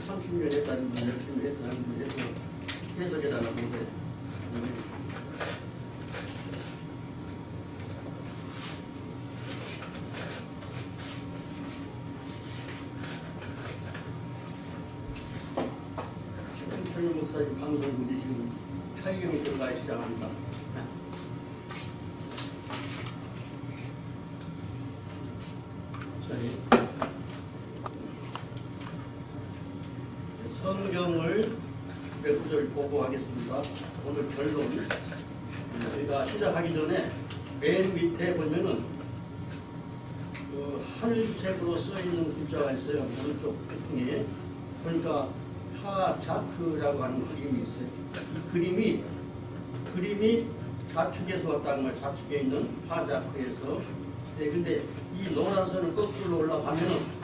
30년 했다는 분, 열심히 했다는 분 해서 해석해달라고 그래. 최근 목사님 방송국이 지금 촬영이 들어가기 시작합니다. 성경을 몇 구절 보고하겠습니다. 오늘 결론. 저희가 시작하기 전에 맨 밑에 보면은 하늘색으로 써 있는 글자가 있어요. 오른쪽 끝에 보니까 하자크라고 하는 그림이 있어요. 이 그림이 좌측에서 왔다는 거예요. 좌측에 있는 하자크에서. 네, 근데 이 노란 선을 거꾸로 올라가면은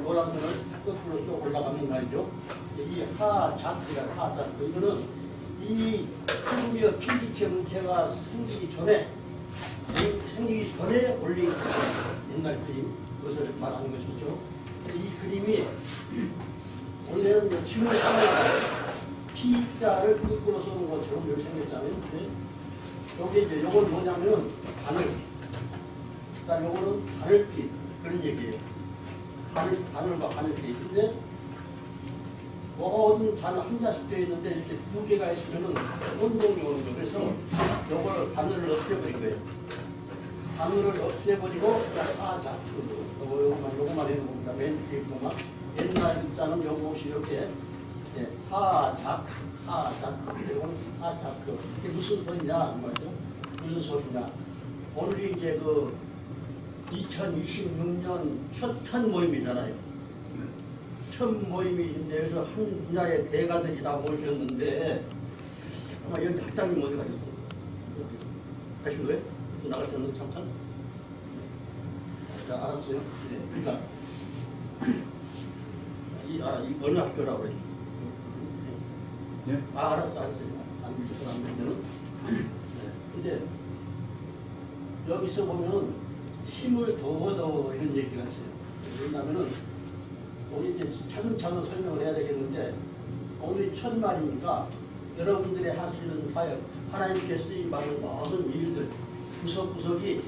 노란 선을 거꾸로 쭉 올라가면 말이죠. 이 하자크 이거는 이 한국의 필리체 문체가 생기기 전에 올린 옛날 그림, 그것을 말하는 것이죠. 이 그림이 원래는 지문을 P자를 거꾸로 쓰는 것처럼 이렇게 생겼잖아요. 근데 여기 이제 요건 뭐냐면은 바늘, 그다음 요거는 바늘빛 그런 얘기예요. 바늘과 바늘빛. 근데 모든 바늘 한 자씩 되어 있는데 이렇게 두 개가 있으면은 혼동이 오는 거예요. 그래서 요걸 바늘을 없애버린 거예요. 바늘을 없애버리고 하자크 요거만 해놓은 겁니다. 맨 뒤에 보면 옛날 글자는 요것이 이렇게 하자크 이건 하자크. 이게 무슨 소리냐 말이죠. 무슨 소리냐. 오늘이 이제 2026년 첫 모임이잖아요. 첫 모임이신데 그래서 한 분야의 대가들이 다 모셨는데 아마 여기 학장님 어디 가셨어요? 가신 거예요? 또 나가셨는데 잠깐? 자, 알았어요. 네. 그러니까 이 어느 학교라고 그랬지? 네? 알았어요. 안 되면은. 네. 근데 여기서 보면 힘을 더 이런 얘기가 있어요. 왜냐면은 우리 이제 차근차근 설명을 해야 되겠는데 오늘이 첫날이니까 여러분들의 하시는 사역, 하나님께 쓰임 받는 모든 일들 구석구석이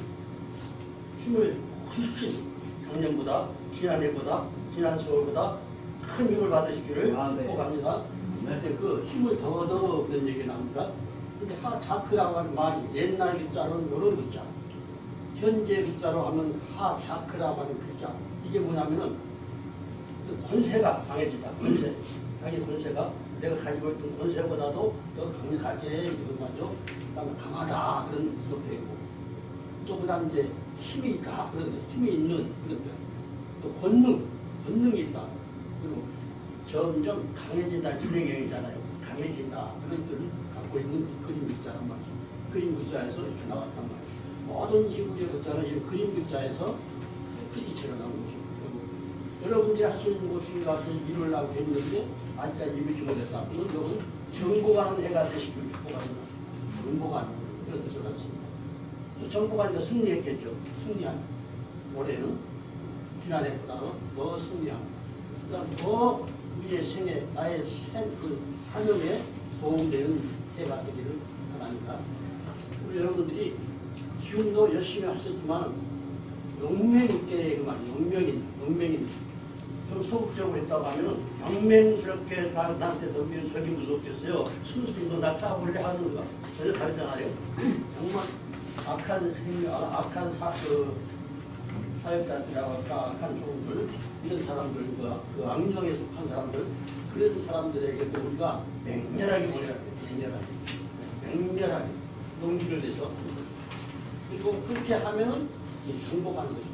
힘을 훨씬 작년보다, 지난해보다, 지난 세월보다 큰 힘을 받으시기를 축복합니다. 근데 그 힘을 더 그런 얘기 나옵니다. 근데 하자크라고 하는 말이 옛날 글자는 이런 글자, 현재 글자로 하면 하자크라고 하는 글자. 이게 뭐냐면은 권세가 강해지다. 권세. 자기 권세가 내가 가지고 있던 권세보다도 더 강력하게 이거죠. 그다음에 강하다 그런 구석도 있고 또 그다음 이제 힘이 있다 그런 힘이 있는 그런 또 권능이 있다. 그리고 점점 강해진다 진행형이잖아요. 강해진다 그런 뜻을 갖고 있는 그림 글자란 말이죠. 그림 글자에서 이렇게 나왔단 말이죠. 모든 희구의 글자는 이 그림 글자에서 필리체로 나온 것이고 여러분들이 하시는 것이 가서 이루려고 했는데 아직까지 이루지 못했다. 그건 여러분 정복하는 해가 되시길 축복합니다. 정복하는 그런 뜻을 갖습니다. 정복하니까 승리했겠죠. 승리한 올해는 지난해보다는 더 승리한 그다음 더 우리의 생애 나의 사명에 도움되는 해가 되기를 바랍니다. 우리 여러분들이 지금도 열심히 하셨지만 용맹 있게 그 말이에요. 용맹인 좀 소극적으로 했다고 하면 용맹스럽게 나한테 덤비는 저기 무섭겠어요. 순수히 나 짜볼래 하는 거 전혀 다르잖아요. 정말 악한 사역자들이라고 할까 악한 종들 이런 사람들 그 악령에 속한 사람들 그런 사람들에게도 우리가 맹렬하게 보내야 돼요. 맹렬하게 용기를 내서 그리고 그렇게 하면 정복하는 것이죠.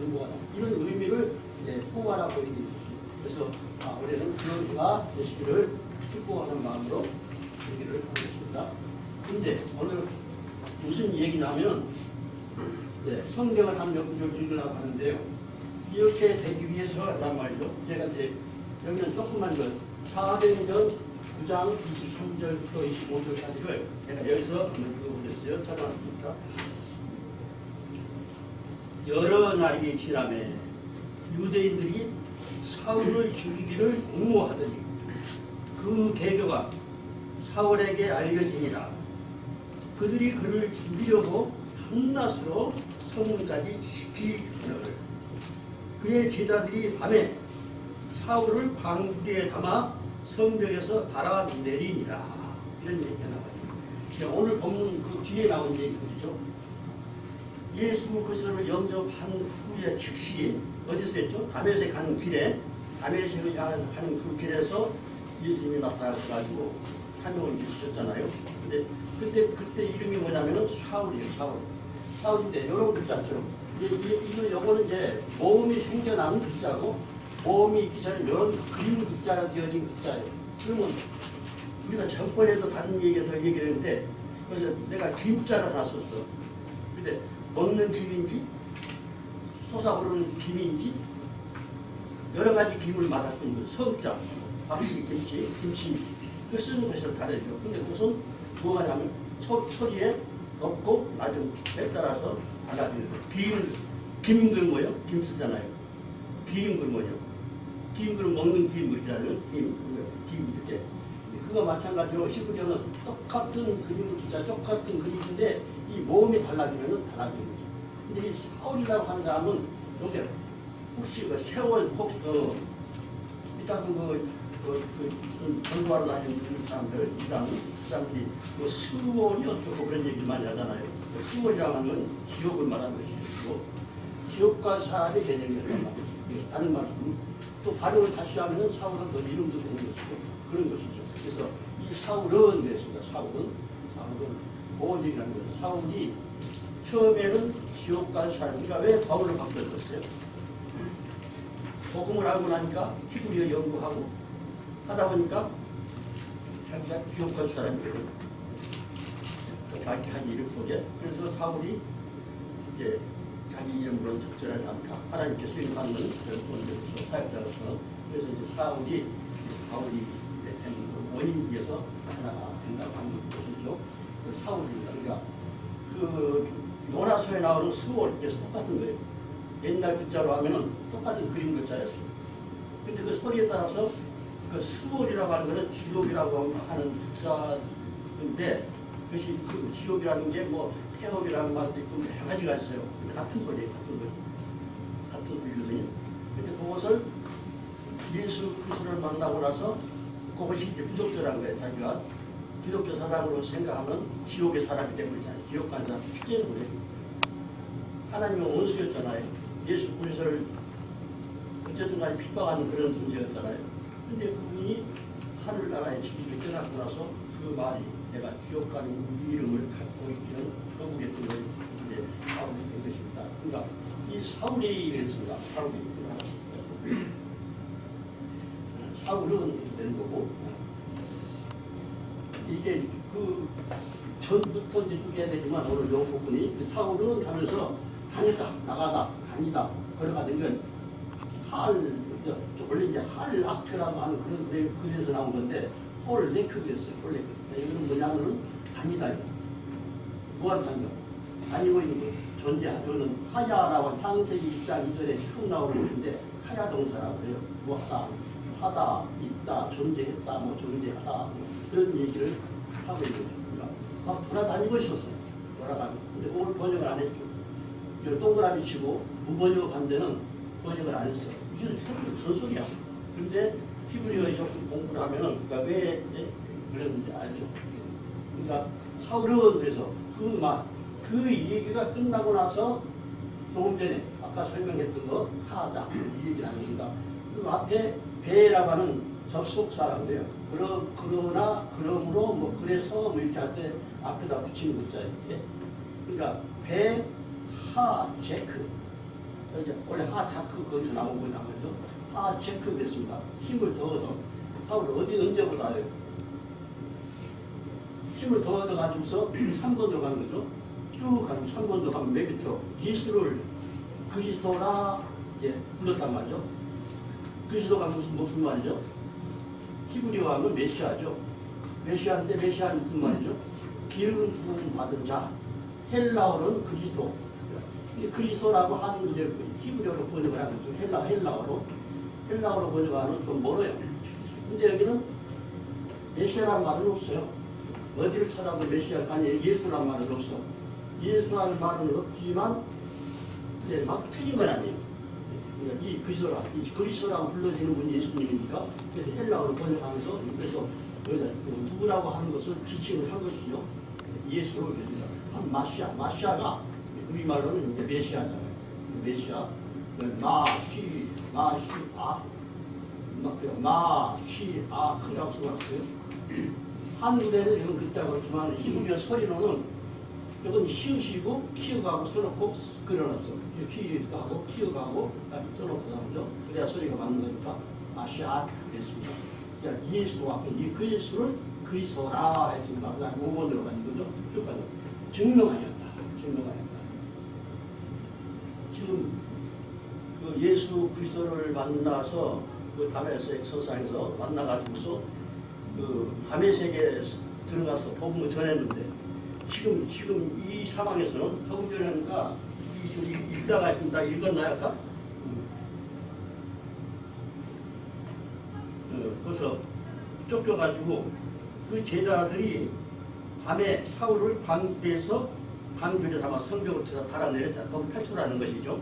정복하는 이런 의미를 포괄하고 있는 것이죠. 그래서 올해는 그런 해가 되시기를 축복하는 마음으로 얘기를 하겠습니다. 근데 오늘 무슨 얘기냐면 성경을 한 몇 구절 읽으려고 하는데요. 이렇게 되기 위해서란 말이죠. 제가 이제 여기는 조금만 사도행전 9장 23절부터 25절까지를 제가 여기서 읽어보겠어요. 찾아왔습니다. 여러 날이 지나매 유대인들이 사울을 죽이기를 공모하더니 그 계교가 사울에게 알려지니라. 그들이 그를 죽이려고 한낮으로 성문까지 지키기를. 그의 제자들이 밤에 사울을 광주리에 담아 성벽에서 달아내리니라. 이런 얘기가 나와요. 오늘 본문 그 뒤에 나온 얘기들이죠. 예수 그리스도를 영접한 후에 즉시 어디서 했죠? 다메섹 가는 길에, 다메섹을 향해서 가는 그 길에서 예수님이 나타나셔가지고 사명을 주셨잖아요. 근데 그때 이름이 뭐냐면은 사울이에요. 사울인데 이런 글자처럼 요거는 이제 모음이 생겨나는 글자고, 모음이 있기 전에 이런 그림 글자가 되어진 글자예요. 그러면 우리가 전번에도 다른 얘기에서 얘기를 했는데, 그래서 내가 김자를 하나 썼어. 근데 먹는 김인지 솟아오르는 김인지 여러 가지 김을 말할 수 있는 성자, 박씨, 김치 그 쓰는 것이 다르죠. 근데 그것은 뭐가 하면 소리에 높고 낮음에 따라서 달라지는 거예요. 김글모요? 김 쓰잖아요. 김글모요. 김글 먹는 김글이라는 김 이렇게. 그거 마찬가지로 히브리어는 똑같은 그림을 진짜 똑같은 그림인데 이 모음이 달라지면 달라지는 거죠. 근데 이 사울이라고 하는 사람은 여기 혹시 그 세월 이따금 무슨 전도하러 다니는 사람들, 이 사람들이 뭐 수월이 어쩌고 그런 얘기를 많이 하잖아요. 수월이라고 하는 건 기업을 말하는 것이고, 기업과 사람의 개념이란 말이에요. 다른 말은 또 발음을 다시 하면은 사울은 더 이름도 되는 것이고 그런 것이죠. 그래서 이 사울은 그랬습니다. 사울은 뭐 얘기하는 거예요? 사울이 처음에는 기업가 사람이니까 왜 바울로 바뀌었어요? 복음을 알고 나니까 히브리어 연구하고 하다 보니까 자기가 기업가 사람이거든. 자기 이름 속에. 그래서 사울이 이제 자기 이름으로는 적절하지 않다. 하나님께 수임받는 그런 분들로서 사역자로서. 그래서 이제 사울이 바울이 된 원인 중에서 하나가 된다고 하는 것이죠. 그 사울입니다. 그러니까 그 요나서에 나오는 수월, 똑같은 거예요. 옛날 글자로 하면은 똑같은 그림 글자였어요. 근데 그 소리에 따라서 그 수월이라고 하는 것은 기록이라고 하는 글자인데, 그것이 그 기록이라는 게 뭐 태업이라는 말도 있고 여러 가지가 있어요. 근데 같은 소리예요. 같은 소리거든요. 근데 그것을 예수 그리스도를 만나고 나서 그것이 이제 부적절한 거예요. 자기가 기독교 사상으로 생각하면 지옥의 사람이 되버리잖아요. 지옥 간 사람 피제는 거예요. 하나님의 원수였잖아요. 예수 그리스도를 어쨌든 간에 핍박하는 그런 존재였잖아요. 근데 그분이 하늘나라의 진리를 깨닫고 나서 그 말이 내가 지옥 가는 이름을 갖고 있기는 거부했던 것이 이제 사울이 된 것입니다. 그러니까 이 사울이 그랬습니다. 사울은 이렇게 된 거고, 이게 그 전부터 이제 두게 되지만 오늘 요 부분이 사울은 하면서 다녔다, 나가다, 다니다, 걸어가는 건 원래 이제 할악트라고 하는 그런 글에서 나온 건데 홀레크였어요. 홀레크. 이거는 뭐냐면은 다니다. 뭐하러 다니냐? 다니고 있는 거. 존재하는 거는 하야라고 창세기 1장 2절에 처음 나오는 것인데 하야 동사라고 해요. 뭐 하다, 있다, 존재했다, 뭐 존재하다, 뭐 그런 얘기를 하고 있는 겁니다. 막 돌아다니고 있었어요. 돌아가지고. 근데 오늘 번역을 안 했죠. 동그라미 치고 무번역 한 데는 번역을 안 했어. 이게 무슨 소리야? 그런데 히브리어 조금 공부를 하면은 그러니까 왜 그랬는지 알죠. 그러니까 사울은 그래서 그 얘기가 끝나고 나서 조금 전에 아까 설명했던 거 하자 이 얘기를 하는 겁니다. 그 앞에 배라고 하는 접속사라고요. 그러나 그러므로 뭐 그래서 뭐 이렇게 할 때 앞에다 붙이는 글자예요. 그러니까 배 하 제크. 원래 하자크 거기서 나온 거냐 말이죠. 하제크 그랬습니다. 힘을 더 얻어. 사울 어디 언제부터 알아요? 힘을 더 얻어가지고서 3번으로 가는 거죠. 쭉 가면 3번으로 가면 맨 밑으로 예수를 그리스도라 불렀단 말이죠. 그리스도가 무슨 말이죠? 히브리어 하면 메시아죠. 메시아인데 메시아는 무슨 말이죠? 기름 부음 받은 자. 헬라어는 그리스도. 그리스도라고 하는 이제 히브리어로 번역을 하는 거죠. 헬라어로. 헬라어로 번역하는 좀 멀어요. 근데 여기는 메시아라는 말은 없어요. 어디를 찾아도 메시아가 아니 예수라는 말은 없어. 예수라는 말은 없지만 이제 막 틀린 건 아니에요. 이 그리스도라, 이 그리스도라고 불러지는 분이 예수님이니까 그래서 헬라어로 번역하면서 그래서 여기다 그 누구라고 하는 것을 지칭을 한 것이죠. 예수로 한 마시아가 우리말로는 이제 메시아잖아요. 메시아, 마시아크라고 써놨어요. 한글에는 이런 글자가 없지만 히브리어 서리로는 이건 시으시고 키어가고 써놓고 그려놨어. 키어가고 키어가고 써놓고 나오죠. 그래야 소리가 맞는 거니까 마시아 그랬습니다. 그러니까 예수와 그 예수를 그리스도라 했습니다. 그다음 5번으로 가는 거죠. 끝까지 증명하였다. 지금 그 예수 그리스도를 만나서 그 다메섹 서상에서 만나가지고서 그 다메섹에 들어가서 복음을 전했는데 지금 이 상황에서는 복음 전하니까 읽다가 있습니다. 읽었나요 아까? 그래서 쫓겨가지고 그 제자들이 밤에 사울을 광주에 담아 성벽을 달아내렸잖아요. 그럼 탈출하는 것이죠.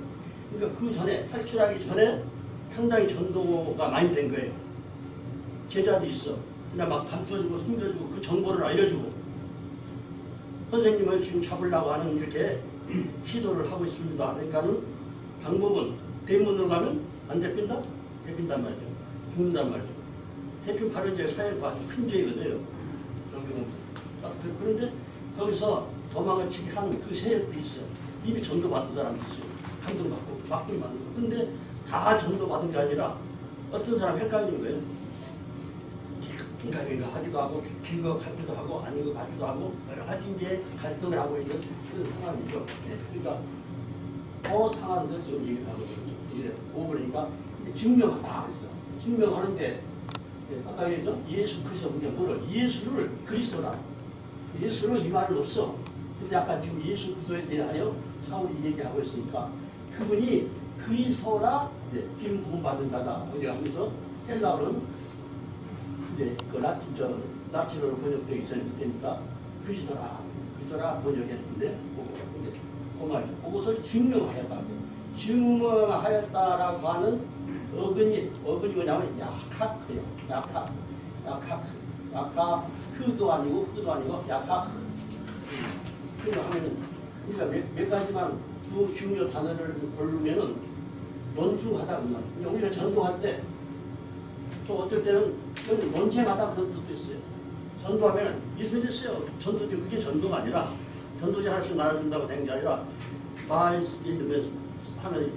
그러니까 그 전에 탈출하기 전에 상당히 전도가 많이 된 거예요. 제자도 있어. 그냥 막 감춰주고 숨겨주고 그 정보를 알려주고 선생님을 지금 잡으려고 하는 이렇게 시도를 하고 있습니다. 그러니까는 방법은 대문으로 가면 안 잡힌다? 잡힌단 말이죠. 죽는단 말이죠. 대표 바로 이제 사회가 아주 큰 죄거든요. 그런데 거기서 도망을 치게 한 그 세력도 있어요. 이미 전도받은 사람도 있어요. 감동받고 막둥이 받는 거. 근데 다 전도받은 게 아니라 어떤 사람 헷갈리는 거예요. 긴가민가 하기도 하고 긴 거 같기도 하고 아닌 거 같기도 하고 여러 가지 이제 갈등을 하고 있는 그런 상황이죠. 네. 그러니까 그 상황들 지금 얘기를 하거든요. 이제 오버니까 증명하다 그랬어요. 증명하는데 아까 얘기했죠? 예수 그리스도 그게 뭐를 예수를 그리스도라. 예수로 이 말은 없어. 근데 아까 지금 예수 그리스도에 대하여 사울이 얘기하고 있으니까 그분이 그리스도라 기름 부음 받은 자다. 어디 하면서 헬라어는 이제 그 라틴어로 번역되어 있으니까 그리스도라 번역했는데 그 말이죠. 그것을 증명하였다. 증명하였다라고 하는 어근이 뭐냐면 야카크요. 야카크도 아니고 야카크. 하면은 우리가 몇 가지만 두 중요 단어를 고르면은 논중하다 그냥 우리가 전도할 때 또 어떨 때는 논쟁하다 그런 뜻도 있어요. 전도하면 예수님 있어요. 전도지 그게 전도가 아니라 전도지 하나씩 나눠준다고 된 게 아니라 말 하면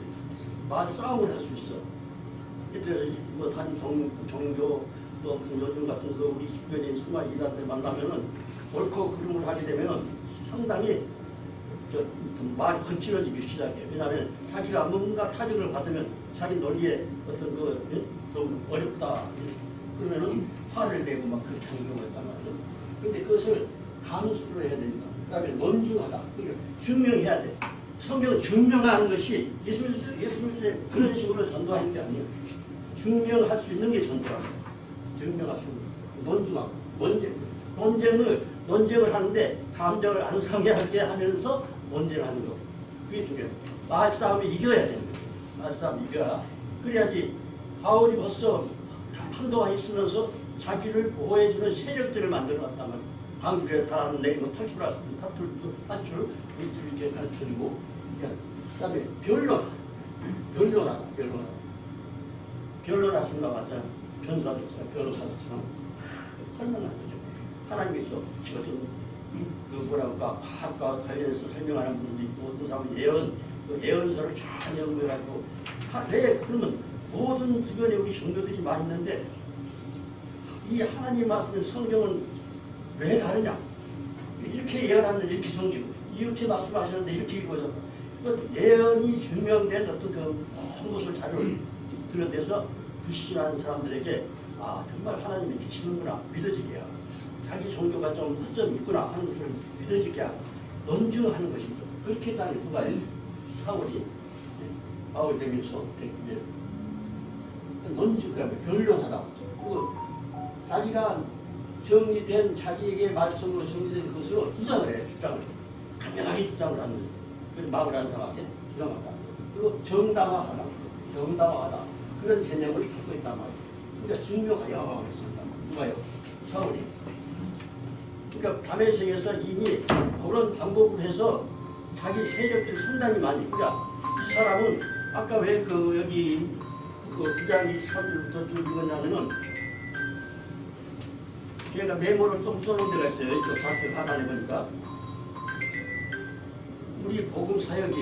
말 싸움을 할 수 있어. 이때 뭐 다른 종교 또 무슨 요즘 같은 거 우리 주변에 수많은 이단들 만나면은 옳고 그름을 하게 되면은 상당히 말이 거칠어지기 시작해요. 왜냐하면 자기가 뭔가 타격을 받으면 자기 논리에 어떤 좀 어렵다 그러면은 화를 내고 막 그렇게 하는 경우가 있단 말이죠. 근데 그것을 감수를 해야 됩니다. 그 다음에 논증하다. 그러니까 증명해야 돼. 성경은 증명하는 것이 예수님의 그런 식으로 전도하는 게 아니에요. 증명할 수 있는 게 전도랍니다. 증명할 수 있는 논증하고 논쟁을 하는데 감정을 안 상해하게 하면서 논쟁을 하는 거. 그게 중요해요. 말싸움에 이겨야 되는 거예요. 말싸움 이겨야. 그래야지 바울이 벌써 한동안 있으면서 자기를 보호해주는 세력들을 만들어놨단 말이에요. 광주에 달아내리고 탈출을 이렇게 가르쳐주고 그 다음에 변론하신가 맞아요. 변사도 있어요. 변호사처럼 설명하는 거죠. 하나님께서 어떤 과학과 관련해서 설명하는 분도 있고 어떤 사람은 예언서를 잘 연구해가지고 왜 그러면 모든 주변에 우리 종교들이 많이 있는데 이 하나님 말씀의 성경은 왜 다르냐? 이렇게 예언하는데 이렇게 성기고 이렇게 말씀하시는데 이렇게 읽어졌다. 예언이 증명된 어떤 그 것을 자료를 들여내서 불신하는 사람들에게 정말 하나님이 계시는구나 믿어지게 해요. 자기 종교가 좀 허점이 있구나 하는 것을 믿어지게 하고 논증하는 것이죠. 그렇게 했다는 누가 사울이 바울이 되면서 논직하고 변론하다. 그리고 자기가 정리된 자기에게 말씀으로 정리된 것으로 주장을 해요. 주장을 강력하게 주장을 하는 거죠. 그래서 말을 하는 사람한테 주장하다. 그리고 정당화하다. 정당화하다. 그런 개념을 갖고 있단 말이에요. 그러니까 증명하여 했습니다. 누가요? 사울이. 그러니까 다메섹에서 이미 그런 방법으로 해서 자기 세력들이 상당히 많이. 그러니까 이 사람은 아까 왜 그 여기 그 9장 23절부터 쭉 읽었냐면은 제가 메모를 좀 써놓은 데가 있어요. 이쪽 자켓 하단에 보니까 우리 복음 사역이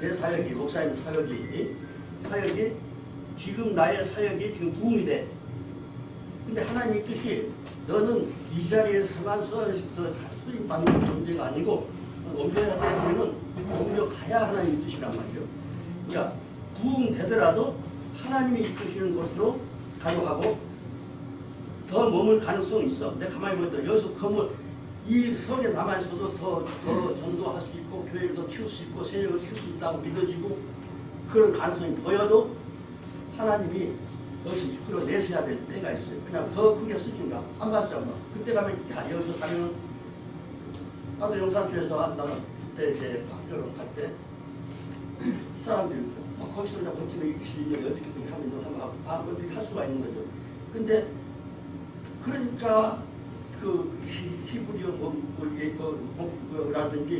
내 사역이 목사님 사역이 지금 나의 사역이 지금 부흥이 돼. 근데 하나님의 뜻이 너는 이 자리에서만 쓰임 받는 존재가 아니고 옮겨야 되면은 옮겨가야 하나님의 뜻이란 말이에요. 그러니까 부흥되더라도 하나님이 이끄시는 곳으로 가져가고 더 머물 가능성이 있어. 내가 가만히 보니까 여기서 이 성에 남아있어도 더 전도할 수 있고 교회를 더 키울 수 있고 세력을 키울 수 있다고 믿어지고 그런 가능성이 보여도 하나님이 여기서 이끌어내셔야 될 때가 있어요. 그냥 더 크게 쓰긴가 안 받잖아. 그때 가면 야 여기서 가면 나도 영산교에서 한다면 그때 이제 학교로 갈 때 사람들이 거기서 그냥 버티면 이길 수 있는 어떻게 하면 어떻게 할 수가 있는 거죠. 근데 그러니까 그 히브리어 뭐라든지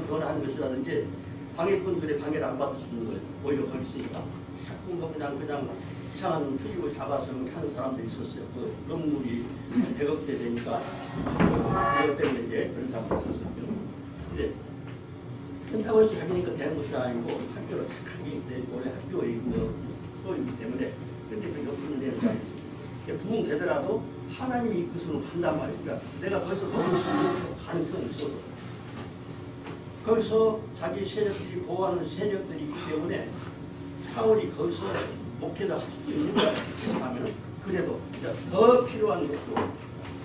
전하는 것이라든지 방해꾼들의 방해를 안 받을 수 있는 거예요. 오히려 거기 있으니까 자꾸 그냥 이상한 트릭을 잡아서 하는 사람들이 있었어요. 그 건물이 100억대 되니까 그것 때문에 이제 그런 사람들이 있었어요. 근데 한다고 해서 자기니까 되는 것이 아니고 학교를 착하게 원래 학교의 소이기 때문에 근데 그 옆으로 되는 거 아니지. 부흥되더라도 하나님이 이끄시면 간단 말이에요. 그러니까 내가 거기서 머물 수 있는 가능성이 있어도 거기서 자기 세력들이 보호하는 세력들이 있기 때문에 사울이 거기서 목회를 할 수도 있는 거야. 하면은 그래도 더 필요한 것도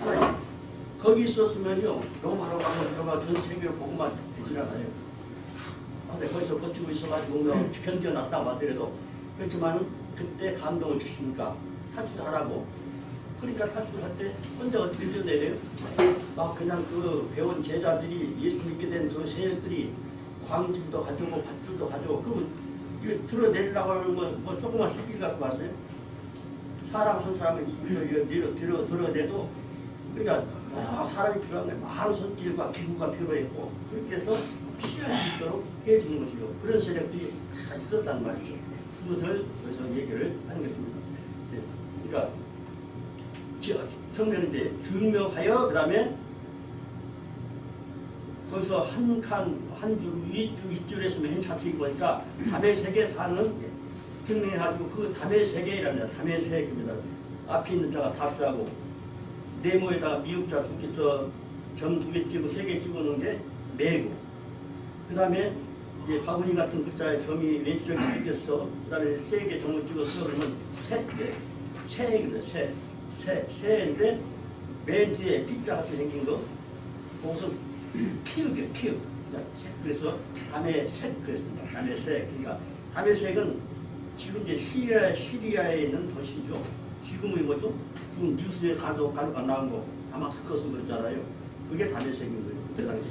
하나님 거기 있었으면요 로마로 가면 로마 전 세계로 복음만 되질 않아요. 근데 거기서 버티고 있어가지고 견뎌놨다고 하더라도 그렇지만 그때 감동을 주시니까 탈출하라고. 그러니까 탈출할 때 혼자 어떻게 뛰어내려요? 막 그냥 그 배운 제자들이 예수 믿게 된 그 세력들이 광줄도 가져오고 밧줄도 가져오고 그러면 이거 들어내리려고 하는 뭐 조그만 새끼 갖고 왔어요? 사람 한 사람을 들어내도 그러니까 사람이 필요한 거예요. 많은 손길과 기구가 필요했고 그렇게 해서 피할 수 있도록 해주는 것이죠. 그런 세력들이 다 있었단 말이죠. 그것을 여기서 얘기를 하는 것입니다. 그러니까 처음에는 이제 증명하여 그 다음에 거기서 한 윗줄에서 맨 차트기 보니까 다메섹에 사는 증명해가지고 그 다메섹이라는 다메섹입니다. 앞에 있는 자가 답자고 네모에다가 미역자 점 2개 찍고 3개 찍어놓은 게 매고 그 다음에 이제 바구니 같은 글자에 점이 왼쪽에 찍혔어. 그 다음에 3개 점을 찍었어. 그러면 새인데 맨 뒤에 빗자 같이 생긴 거 그것은 피읍이에요. 그래서 다메섹 그랬습니다. 다메섹. 그러니까 다메섹은 지금 이제 시리아에 있는 도시죠. 지금의 뭐죠? 지금 뉴스에 간혹 안 나온 거 다마스커스 그랬잖아요. 그게 다메섹인 거예요. 그때 당시.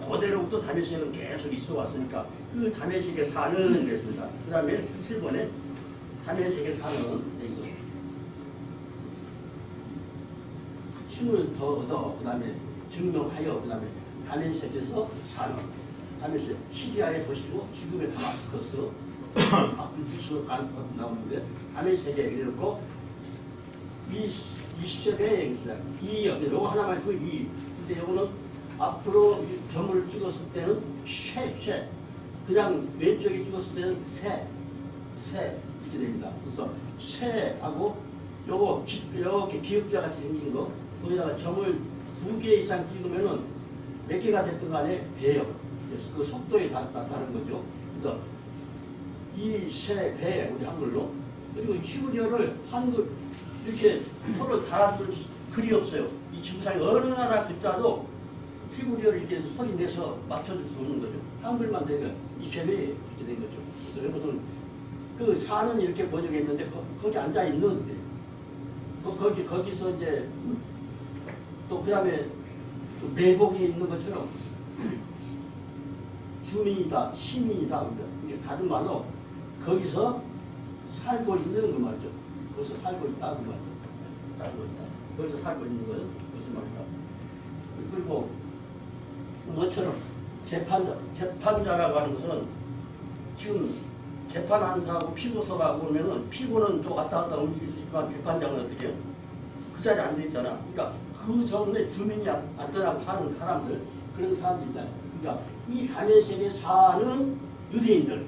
그대로부터 다메섹은 계속 있어 왔으니까 그 다메섹에 사는 그랬습니다. 그 다음에 7번에 다메섹에 사는 힘을 더 얻어 그 다음에 증명하여 그 다음에 다메섹에서 사는 다메섹 시리아의 도시고 지금의 다마스커스 앞을 뉴스로 나오는데 다메섹에 이렇고 이 시절에 요거 하나만 있고 근데 요거는 앞으로 점을 찍었을 때는 그냥 왼쪽에 찍었을 때는 새 이렇게 됩니다. 그래서 새하고 요거 이렇게 기역자 같이 생긴 거 거기다가 점을 2개 이상 찍으면은 몇 개가 됐든 간에 배요. 그래서 그 속도에 나타나는 거죠. 그래서 이 새 배 우리 한글로 그리고 히브리어를 한글 이렇게 서로 달아줄 글이 없어요. 이 지구상에 어느 나라 글자도 히브리어를 이렇게 해서 소리 내서 맞춰줄 수 없는 거죠. 한글만 되면 이 새 배 이렇게 된 거죠. 그래서 여러분 그 산은 이렇게 번역했는데 거기 앉아 있는데 거기서 이제 또 그다음에 매복이 있는 것처럼 주민이다, 시민이다, 이게 다른 말로 거기서 살고 있는 그 말이죠. 거기서 살고 있다 그 말이죠. 살고 있다. 거기서 살고 있는 거예요. 무슨 말이다. 그리고 뭐처럼 재판자라고 하는 것은 지금 재판하는 사람하고 피고서라고 하면은 피고는 또 왔다 갔다 움직일 수 있지만 재판장은 어떻게 해요? 그 자리에 앉아 있잖아. 그러니까 그 정도의 주민이 앉아나고 사는 사람들, 그런 사람들이다. 그러니까 이 다메섹에 사는 유대인들,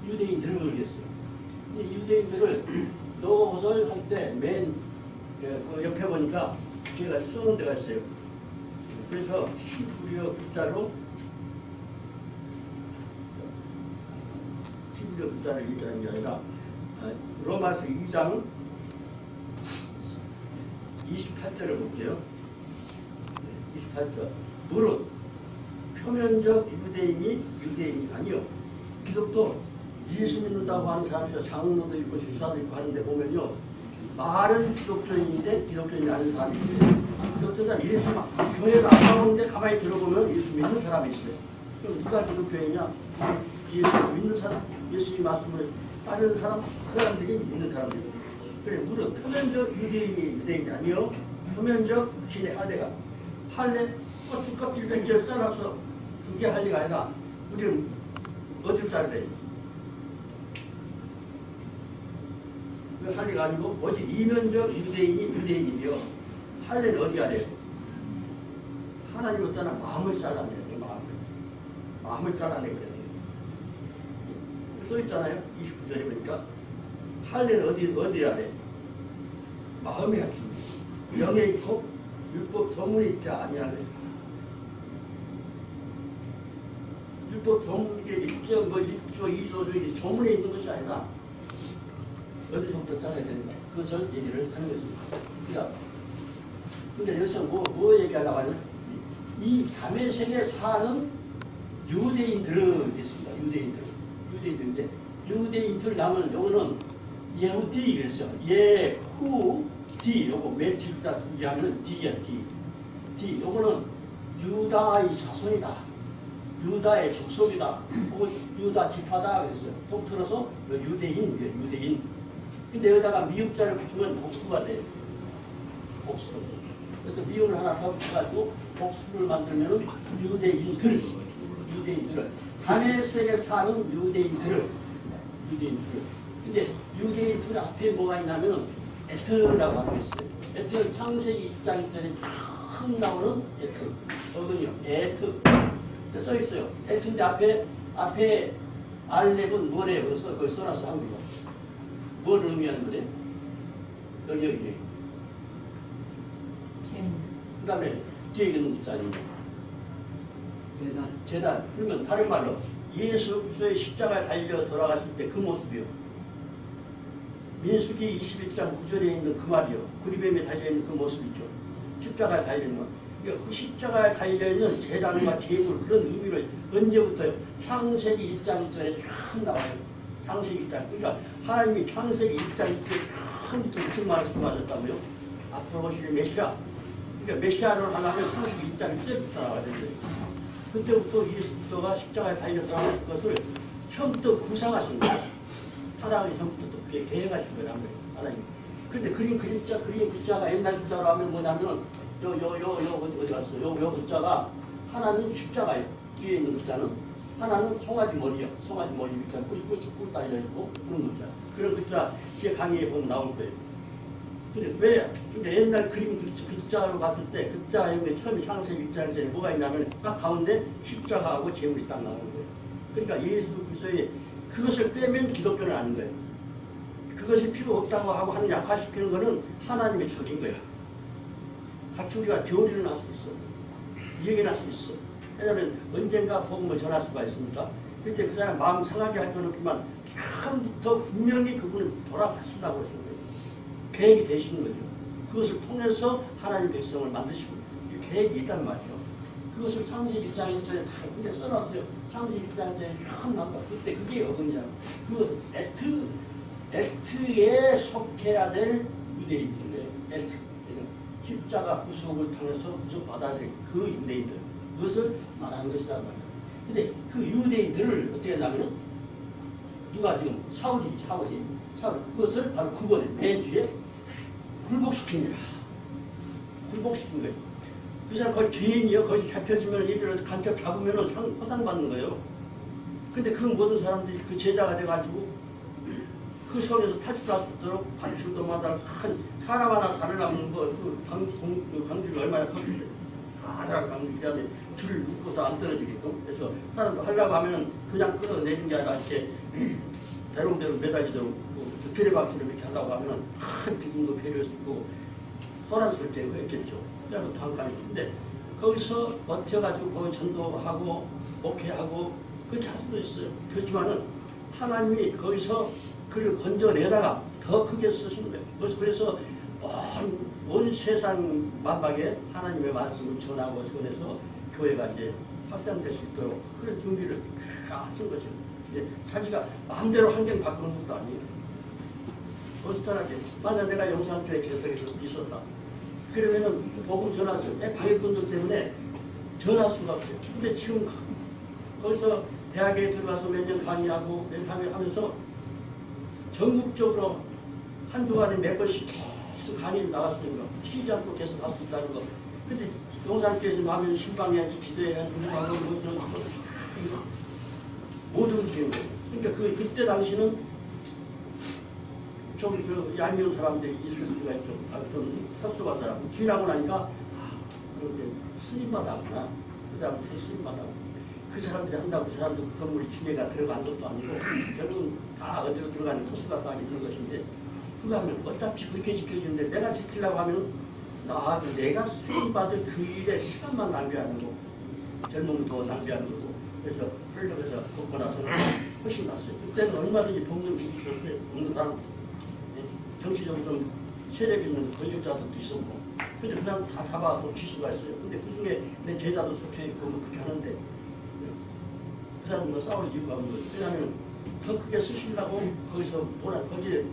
유대인들을 그랬어요. 이 유대인들을 노것을 할 때 맨 그 옆에 보니까 제가 써놓은 데가 있어요. 그래서 히브리어 글자로 히브리어 글자를 얘기하는 게 아니라 로마서 2장 28절을 볼게요. 28절. 무릇 표면적 유대인이 아니요. 기독도 예수 믿는다고 하는 사람이 장로도 있고 주사도 있고 하는데 보면요. 말은 기독교인인데 기독교인이 아닌 사람이 있어요. 어떤 사람 예수 교회 나가는데 가만히 들어보면 예수 믿는 사람이 있어요. 그럼 누가 기독교인이냐? 예수 믿는 사람, 예수의 말씀을 따르는 사람, 그 사람들이 믿는 사람들이에요. 그래, 무릇 표면적 유대인이 아니요. 표면적 신의 할례가 고추 껍질 뺏겨 잘라서 그게 할례가 아니라 우리는 어디를 자르래? 그 할례가 아니고 오직 이면적 유대인이며 할례는 어디 하래요? 하나님을 떠나 마음을 잘라내요. 마음을 잘라내거든요. 써 있잖아요. 29절에 보니까 할례는 어디 하래? 마음이 하십니다. 영에 있고 율법 조문에 있지 아니하네. 율법 조문에 있죠. 뭐 1조 2조 조문에 있는 것이 아니라 어디서부터 잘라야 되는가? 그것을 얘기를 하는 것입니다. 그러니까 근데 여기서 뭐 얘기하려고 하냐? 이 다메섹에 사는 유대인들을 있습니다. 유대인들인데 유대인들 나면 요거는 예후디 그랬어요. 예후디 요거 멘티다 두 개 하면 D야 D. 요거는 유다의 자손이다. 유다의 족속이다. 혹은 유다 지파다 그랬어요. 통틀어서 유대인. 근데 여기다가 미음자를 붙이면 복수가 돼요. 복수. 그래서 미음을 하나 더 붙여가지고 복수를 만들면 유대인들을 다메섹에 사는 유대인들을. 근데 유대인들 앞에 뭐가 있냐면 에트라고 하는 게 있어요. 에트 창세기 1장 1절에 큰 나오는 에트. 거든요. 에트. 써 있어요. 에트인데 앞에 알렙은 뭐래요? 그래서 그걸 써놨어 한국어. 뭘 의미하는 거래? 여기. 그 다음에 뒤에 있는 글자입니다. 재단. 그러면 다른 말로 예수 그리스도의 십자가에 달려 돌아가실 때 그 모습이요. 민수기 21장 9절에 있는 그 말이요. 구리뱀에 달려있는 그 모습이죠. 십자가에 달려있는 것. 그러니까 그 십자가에 달려있는 재단과 제물 그런 의미를 언제부터요? 창세기 1장 1절에 쭉 나와요. 창세기 1장. 그러니까 하나님이 창세기 1장 1절에 무슨 말씀하셨다고요? 앞으로 오실 메시아. 그러니까 메시아를 하려면 창세기 1장 1절부터 나와야 되는데 그때부터 예수 그리스도가 십자가에 달려 들어갈 것을 처음부터 구상하신 거예요. 타락하기 전부터 또 그렇게 계획하신 거예요. 하나님. 그런데 그림 글자가 옛날 글자로 하면 뭐냐면 어디 갔어? 요 글자가 하나는 십자가예요. 뒤에 있는 글자는 하나는 송아지 머리요. 송아지 머리 이렇게 뿔 달려있고 그런 글자. 그런 글자 제 강의에 보면 나올 거예요. 근데 옛날 그림 글자로 봤을 때 글자에 처음에 창세기 1장 전에 뭐가 있냐면 딱 가운데 십자가하고 제물이 딱 나오는 거예요. 그러니까 예수 그리스도의 그것을 빼면 기독교는 아닌 거예요. 그것이 필요 없다고 하고 하는 약화시키는 거는 하나님의 적인 거야. 같이 우리가 교리를 할 수 있어. 얘기를 할 수 있어. 왜냐하면 언젠가 복음을 전할 수가 있으니까. 그때 그 사람 마음 상하게 할 건 없지만 처음부터 분명히 그분은 돌아가신다고 하신 거예요. 계획이 되시는 거죠. 그것을 통해서 하나님 백성을 만드시고 계획이 있단 말이죠. 그것을 창세기 1장에 다 그냥 써놨어요. 창세기 1장에 쫙 나왔다. 그때 그게 어근이야. 그것은 에트에 속해야 될 유대인들이에요. 에트. 십자가 구속을 통해서 구속받아야 될 그 유대인들. 그것을 말하는 것이란 말이야. 근데 그 유대인들을 어떻게 하냐면은 누가 지금 사울 그것을 바로 9번에 맨 뒤에 굴복시킵니다. 굴복시킨 거예요. 그 사람 거의 죄인이요. 거기 잡혀지면 얘들을 간첩 잡으면 포상받는 거예요. 근데 그 모든 사람들이 그 제자가 돼가지고 그 성에서 탈출할 수 있도록 관줄도마다 큰 사람 하나 다르라는 그 광줄이 얼마나 컸는데 사람 광줄 그다음에 줄을 묶어서 안 떨어지게끔 그래서 사람도 하려고 하면은 그냥 끌어내는 게 아니라 이렇게 대롱대롱 매달리도록 그 피레바퀴를 이렇게 하려고 하면은 큰 기둥도 필요했고 소란스럽게 했겠죠. 그래서 단칸인데 거기서 버텨가지고 거기 전도하고 목회하고 그렇게 할 수도 있어요. 그렇지만은 하나님이 거기서 그를 건져내다가 더 크게 쓰시는 거예요. 그래서 온 세상 만방에 하나님의 말씀을 전하고 전해서 교회가 이제 확장될 수 있도록 그런 준비를 다 하신 거죠. 자기가 마음대로 환경 바꾸는 것도 아니에요. 어슷하게 만약 내가 영산교회 개설에서 있었다. 그러면은 복음 전하죠. 방해꾼들 때문에 전할 수가 없어요. 근데 지금 거기서 대학에 들어가서 몇 년 강의하고 하면서 전국적으로 한두 달에 몇 번씩 계속 강의를 나갈 수 있는 거. 쉬지 않고 계속 할 수 있다는 거. 근데 용산교회에서 하면 신방해야지, 기도해야지, 공부하고 뭐 이런 거. 모든 게 그러니까 그때 당시는 저기 그 얄미운 사람들이 있을 수가 있죠. 좀 섭섭한 사람. 지나고 나니까 그런데 스님마다구나. 그 사람들이 스님마다. 그 사람들이 한다고 그 사람들 건물이 기내가 들어간 것도 아니고 결국은 다 어디로 들어가는 코스가 다 있는 것인데 그거 하면 어차피 그렇게 지켜지는데 내가 지키려고 하면 내가 스님받을 그 일에 시간만 낭비하는 거고 젊음도 낭비하는 거고 그래서 흘러서 걷고 나서는 훨씬 낫어요. 그때는 얼마든지 동전 지키셨어요. 없는 사람 정치적으로 좀 세력 있는 권력자들도 있었고 근데 그 사람 다 잡아도 기수가 있어요. 근데 그 중에 내 제자도 속해 있고 뭐 그렇게 하는데 그 사람과 싸울 이유가 없는 거죠. 왜냐하면 더 크게 쓰시려고 거기서 거기에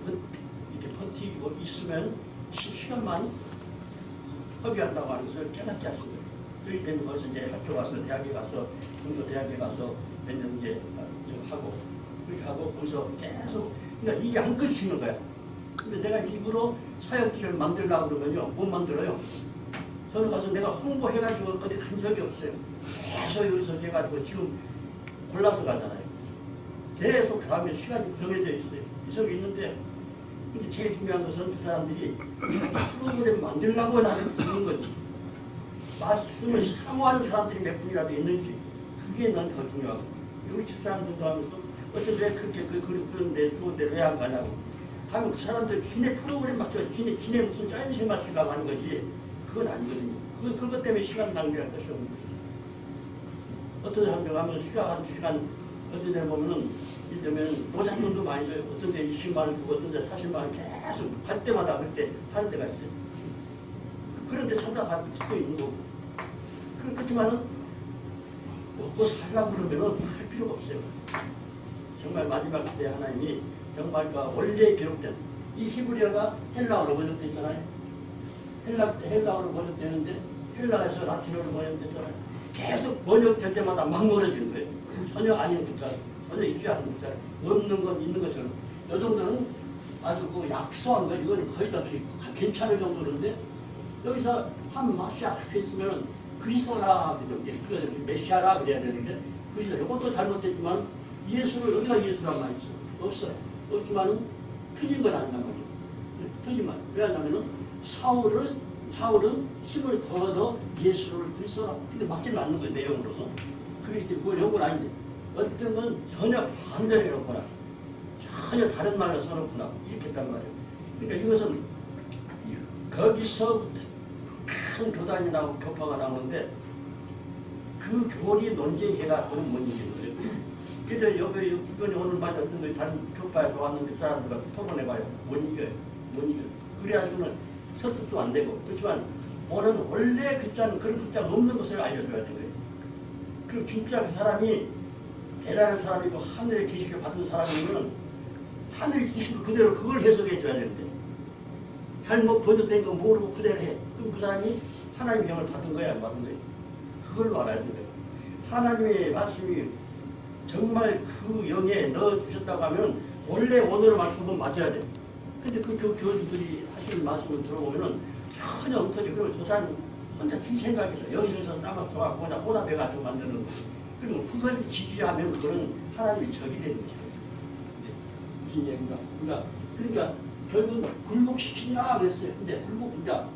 이렇게 버티고 있으면 시간만 허비한다고 하는 것을 깨닫게 하신 거예요. 그렇기 때문에 거기서 이제 학교 가서 대학에 가서 중도 대학에 가서 몇 년 이제 하고 그렇게 하고 거기서 계속 그러니까 이게 안 끝이는 거야. 근데 내가 일부러 사역기를 만들려고 그러면요 못 만들어요. 저는 가서 내가 홍보해가지고 어디 간 적이 없어요. 계속 여기서 해가지고 지금 골라서 가잖아요. 계속 그 다음에 시간이 정해져 있어요. 이석이 있는데 근데 제일 중요한 것은 그 사람들이 자기 프로그램 만들려고 나는 부르는 거지. 말씀을 사모하는 사람들이 몇 분이라도 있는지 그게 난 더 중요하거든. 우리 집사람들도 하면서 어떤 왜 그렇게 그런데 좋은 데로 왜 안 가냐고. 가면 그 사람들 기내 프로그램 맡겨 기내 무슨 짜임새 맡기려고 하는 거지. 그건 아니거든요. 그것 때문에 시간 낭비할 것이 없는 거지. 어떤 사람들 가면 시간 어떤 데 보면은 예를 들면 노장돈도 많이 줘요. 어떤 데 20만 원 주고 어떤 데 40만 원 계속 갈 때마다 그때 하는 데가 있어요. 그런 데 찾아갈 수 있는 거고. 그렇지만은 먹고 살라고 그러면은 할 필요가 없어요. 정말 마지막 때 하나님이 정말 원래 기록된 이 히브리어가 헬라어로 번역됐잖아요. 헬라어로 번역되는데 헬라에서 라틴어로 번역됐잖아요. 계속 번역될 때마다 막 멀어지는 거예요. 전혀 아닌 글자, 전혀 있지 않은 글자, 없는 건 있는 것처럼. 이 정도는 아주 그 약소한 거, 이거는 거의 다 괜찮을 정도인데 여기서 한 마시아 있으면 그리스도라 그러죠. 메시아라 그래야 되는데 그리스도 이것도 잘못됐지만 예수를 어디가 예수란 말이 있어? 없어요. 없지만은 틀린 건 아니란 말이에요. 틀린 말. 왜냐하면은 사울은 힘을 더더 예수를 그리스도라. 근데 맞지는 않는 거예요. 내용으로서. 그렇기 때문에 그건 영은 아닌데 어떤 건 전혀 반대로 해놓거나 전혀 다른 말을 써놓거나 이렇게 했단 말이에요. 그러니까 이것은 거기서부터 큰 교단이 나오고 교파가 나오는데 그 교리 논쟁회가 그런 문제인 거예요. 그래서 여기 주변에 오늘 맞았던 거 다른 교파에서 왔는데 그 사람들과 토론해봐요. 못 이겨요. 그래가지고는 설득도 안 되고 그렇지만 오늘 원래 글자는 그런 글자가 없는 것을 알려줘야 되는 거예요. 그 진짜 그 사람이 대단한 사람이고 하늘에 계시게 받은 사람이면 하늘이 주신 거 그대로 그걸 해석해 줘야 되는데 잘못 번역된 거 모르고 그대로 해. 그럼 그 사람이 하나님의 영을 받은 거야 안 받은 거야? 그걸로 알아야 돼. 하나님의 말씀이 정말 그 영에 넣어주셨다고 하면 원래 원어로만 두번 맞아야 돼. 근데 그 교수들이 하시는 말씀을 들어보면은 전혀 엉터리. 그러면 저 사람이 혼자 긴 생각해서 여기서 땀을 들어가고 그냥 혼합해가지고 만드는. 그리고 그걸 지지하면 그런 하나님의 적이 되는 거죠. 무슨 얘기인가? 그러니까 결국은 굴복시키냐 그랬어요. 근데 굴복이자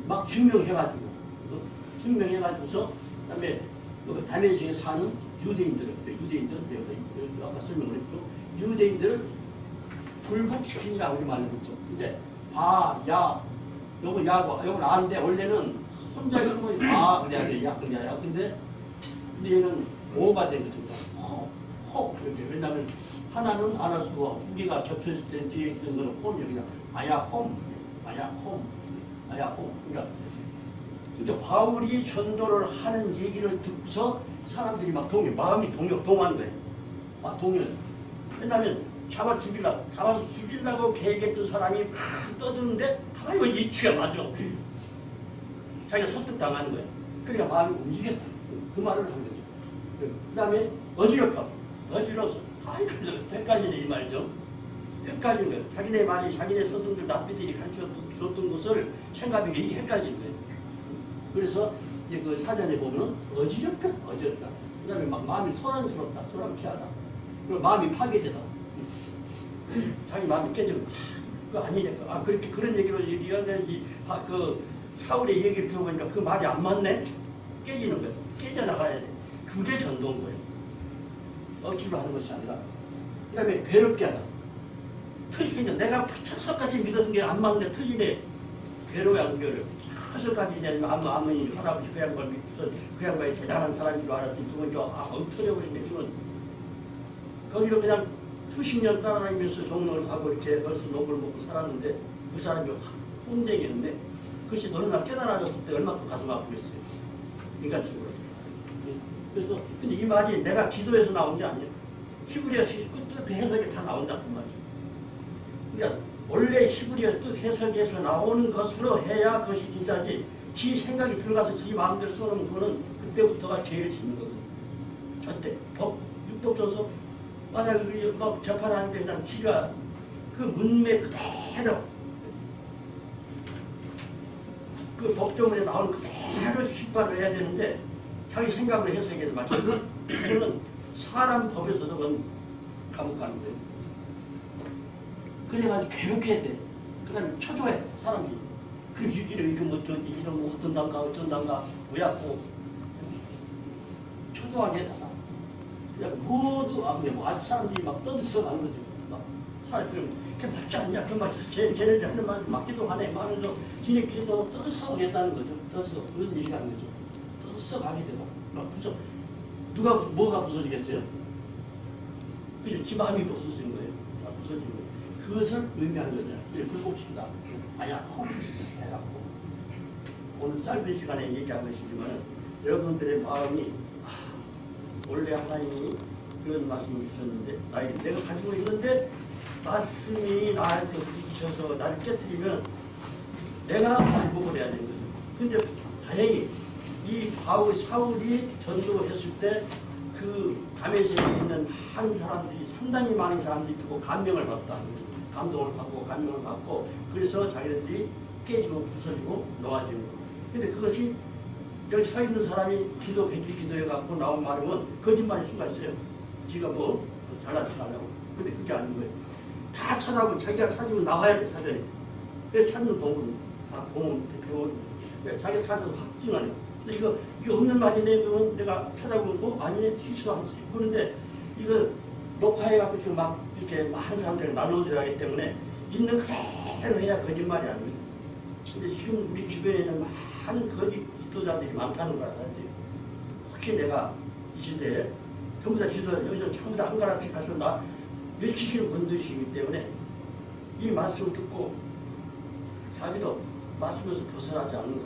막 증명해가지고서 그다음에 다메섹에 사는 유대인들 아까 설명을 했죠. 유대인들을 굴복시키니라 우리 말로 했죠. 근데 요거 아는데 원래는 혼자 있으면 그래야 돼. 야 그래야 야. 근데 얘는 오가 된 거죠. 이렇게. 왜냐하면 하나는 안 할 수가 두 개가 겹쳐질 때 뒤에 있던 거는 홈이 그냥 아야홈. 그러니까 바울이 전도를 하는 얘기를 듣고서 사람들이 막 마음이 동한 거예요. 막 동요. 왜냐하면 잡아서 죽이려고 계획했던 사람이 막 떠드는데 가만히 이치가 맞아. 자기가 설득당하는 거예요. 그러니까 마음이 움직였다. 그 말을 한 거죠. 그 다음에 어지러워서 그래서 헷갈리네 이 말이죠. 헷갈린 거예요. 자기네 말이 자기네 스승들 납비들이 가르쳐줬던 것을 생각하는 게 이게 헷갈린 거예요. 그래서 이제 그 사전에 보면 어지럽다. 그 다음에 막 마음이 소란스럽다. 소란케하다. 그리고 마음이 파괴되다. 자기 마음이 깨져. 그거 아니네. 그렇게 그런 얘기로 이어내지. 그 사울의 얘기를 들어보니까 그 말이 안 맞네. 깨지는 거예요. 깨져나가야 돼. 그게 전도인 거예요. 억지로 하는 것이 아니라. 그 다음에 괴롭게 하다. 틀리니까 내가 첫석까지 믿었던 게 안 맞는데 틀리네. 괴로워야 안 괴로워. 첫석까지 이제 아무니 할아버지 그 양반 믿고서 그 양반이 대단한 사람인 줄 알았더니 그건 엉터려버리네. 그건 거기로 그냥 수십 년 따라다니면서 종로를 하고 이렇게 벌써 녹을 먹고 살았는데 그 사람이 혼쟁이었네. 그것이 어느 날 깨달아졌을 때 얼마큼 가슴 아프겠어요. 인간적으로. 그래서 근데 이 말이 내가 기도해서 나온 게 아니에요. 히브리어 뜻 해석이 다 나온다 그 말이에요. 그러니까 원래 히브리어 뜻 해석에서 나오는 것으로 해야 그것이 진짜지. 지 생각이 들어가서 지 마음대로 써놓으면 그거는 그때부터가 제일 짓는 거거든요. 저때 율법조서 만약 막 재판하는데 그냥 지가 그 문맥 그대로 그 법조문에 나오는 그대로 휘발을 해야 되는데 자기 생각을 해석해서 맞춰. 그거는 사람 법에서도 그건 감옥 가는 거예요. 그래가지고 괴롭게 해야 돼. 그 다음에 초조해 사람이. 그 이런 어쩐단가 왜약고 초조하게 해서 모두 아주 사람들이 막 떠들썩하는 거죠. 막 사람들이 그게 맞지 않냐 그 말. 쟤네들 하는 말 맞기도 하네. 말하면서 지네끼리도 떠들썩하겠다는 거죠. 떠들썩 그런 얘기를 하는 거죠. 떠들썩하게 되고 막 뭐가 부서지겠어요? 그죠? 지 마음이 부서지는 거예요. 부서지는 거예요. 그것을 의미하는 거죠. 굴복시키다. 해갖고 오늘 짧은 시간에 얘기하고 있지만 여러분들의 마음이 원래 하나님이 그런 말씀을 주셨는데 내가 가지고 있는데 말씀이 나한테 부딪혀서 나를 깨트리면 내가 굴복을 해야 되는 거죠. 근데 다행히 이 사울이 전도했을 때 그 다메섹에 있는 많은 사람들이 상당히 많은 사람들이 듣고 감명을 받다. 감동을 받고 감명을 받고 그래서 자기네들이 깨지고 부서지고 놓아지는 거예요. 근데 그것이 여기 서 있는 사람이 기도 100일 기도해갖고 나온 말이면 거짓말일 수가 있어요. 지가 뭐 잘나지 말라고. 근데 그게 아닌 거예요. 다 찾아보고 자기가 찾으면 나와야 돼 사전에. 그래서 찾는 법은 다 배우는 거예요. 자기가 찾아서 확증하네요. 근데 이거 없는 말이네. 그러면 내가 찾아보고 아니네 실수한 수 있고 그런데 이거 녹화해갖고 지금 막 이렇게 많은 사람들에게 나눠줘야 하기 때문에 있는 그대로 해야 거짓말이 아닙니다. 근데 지금 우리 주변에 있는 많은 거짓 기도자들이 많다는 걸 알아야 돼요. 혹시 내가 이 시대에 전부 다 여기서 전부 다 한가락씩 가서 외치시는 분들이시기 때문에 이 말씀을 듣고 자기도 말씀에서 벗어나지 않는 것.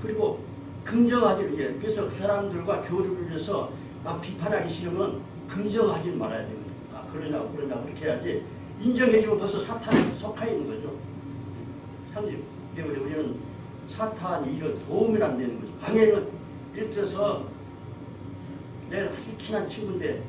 그리고 긍정하지. 예. 그래서 그 사람들과 교류를 해서 막 비판하기 싫으면 긍정하지 말아야 됩니다. 아, 그러냐고 그렇게 해야지. 인정해주고 벌써 사탄에 속하 있는 거죠. 상징. 그리고 우리는 사탄이 이를 도우면 안 되는 거죠. 방해는 예를 들어서 내가 아주 친한 친구인데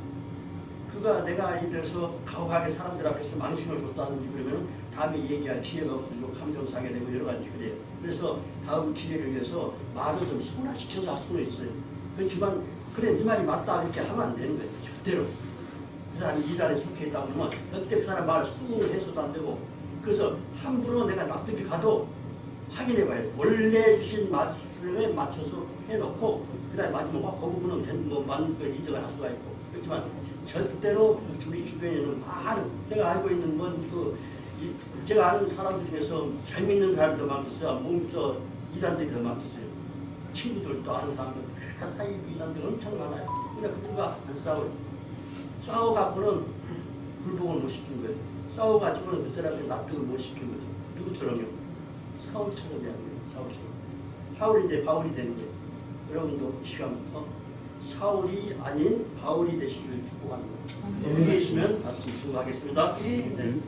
그가 내가 예를 들어서 가혹하게 사람들 앞에서 망신을 줬다든지 그러면 다음에 얘기할 기회가 없어지고 감정상해 되고 여러 가지 그래요. 그래서 다음 기회를 위해서 말을 좀 순화시켜서 할 수는 있어요. 그렇지만 그래 네 말이 맞다 이렇게 하면 안 되는 거예요. 절대로. 그 사람이 이단에 속해 있다 보면 그때 그 사람 말을 수긍을 해서도 안 되고 그래서 함부로 내가 납득이 가도 확인해 봐야 돼. 원래 주신 말씀에 맞춰서 해놓고 그 다음에 마지막 그 부분은 뭐 많은 걸 인정을 할 수가 있고 그렇지만 절대로 우리 주변에는 많은 제가 알고 있는 제가 아는 사람들 중에서 잘 믿는 사람도 많겠어요. 몸서 이단들이 더 많겠어요. 친구들도 아는 사람들 다 사이 이단들 엄청 많아요. 그러니까 그들과 안 싸워요. 싸워갖고는 굴복을 못 시킨 거예요. 싸워가지고는 그 사람이 납득을 못 시킨 거죠. 누구처럼요? 사울처럼이 아니에요. 사울처럼. 사울이 이제 바울이 되는 거예요. 여러분도 이 시간부터 사울이 아닌 바울이 되시기를 축복합니다. 계시면 말씀 수고하겠습니다. 네.